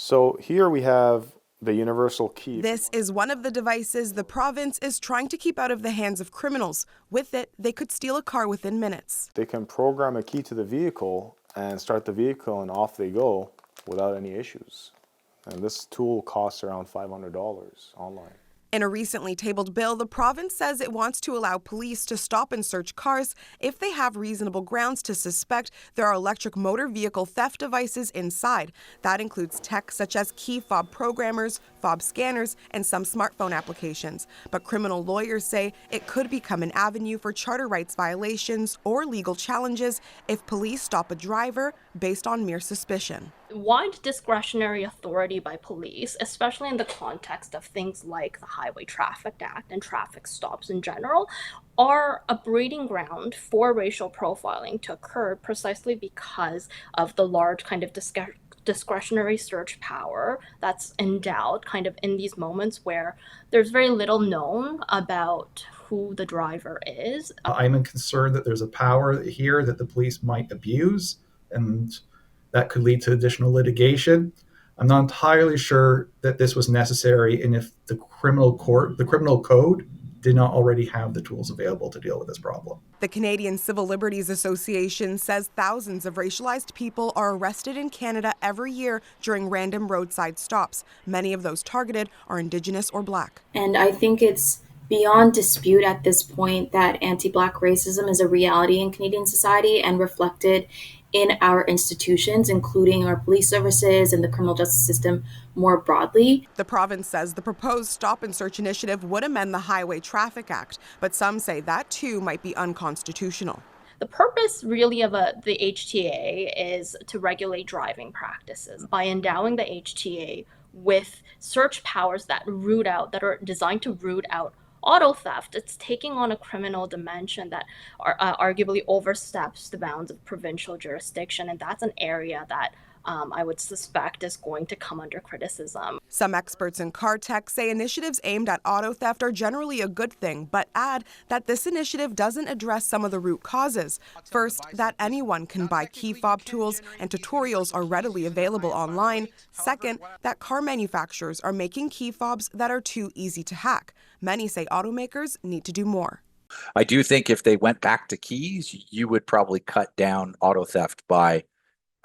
So here we have the universal key. This is one of the devices the province is trying to keep out of the hands of criminals. With it, they could steal a car within minutes. They can program a key to the vehicle and start the vehicle, and off they go without any issues. And this tool costs around $500 online. In a recently tabled bill, the province says it wants to allow police to stop and search cars if they have reasonable grounds to suspect there are electric motor vehicle theft devices inside. That includes tech such as key fob programmers, fob scanners, and some smartphone applications. But criminal lawyers say it could become an avenue for charter rights violations or legal challenges if police stop a driver based on mere suspicion. Wide discretionary authority by police, especially in the context of things like the Highway Traffic Act and traffic stops in general, are a breeding ground for racial profiling to occur precisely because of the large kind of discretionary search power that's endowed kind of in these moments where there's very little known about who the driver is. I'm concerned that there's a power here that the police might abuse, and that could lead to additional litigation. I'm not entirely sure that this was necessary, and if the criminal code did not already have the tools available to deal with this problem. The Canadian Civil Liberties Association says thousands of racialized people are arrested in Canada every year during random roadside stops. Many of those targeted are Indigenous or Black. And I think it's beyond dispute at this point that anti-Black racism is a reality in Canadian society and reflected in our institutions, including our police services and the criminal justice system more broadly. The province says the proposed stop and search initiative would amend the Highway Traffic Act, but some say that too might be unconstitutional. The purpose really of the HTA is to regulate driving practices by endowing the HTA with search powers that are designed to root out auto theft. It's taking on a criminal dimension that arguably oversteps the bounds of provincial jurisdiction, and that's an area that I would suspect is going to come under criticism. Some experts in car tech say initiatives aimed at auto theft are generally a good thing, but add that this initiative doesn't address some of the root causes. First, that anyone can buy key fob tools and tutorials are readily available online. Second, that car manufacturers are making key fobs that are too easy to hack. Many say automakers need to do more. I do think if they went back to keys, you would probably cut down auto theft by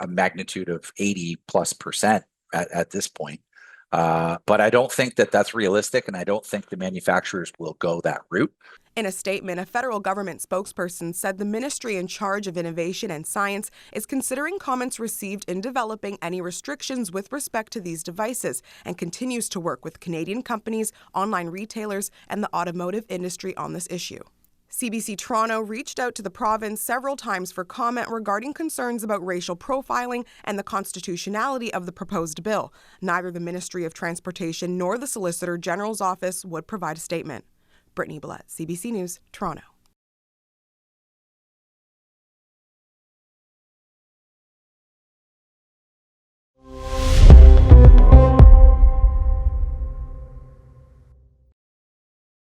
a magnitude of 80+% at this point. But I don't think that that's realistic, and I don't think the manufacturers will go that route. In a statement, a federal government spokesperson said the ministry in charge of innovation and science is considering comments received in developing any restrictions with respect to these devices and continues to work with Canadian companies, online retailers, and the automotive industry on this issue. CBC Toronto reached out to the province several times for comment regarding concerns about racial profiling and the constitutionality of the proposed bill. Neither the Ministry of Transportation nor the Solicitor General's office would provide a statement. Britnei, CBC News, Toronto.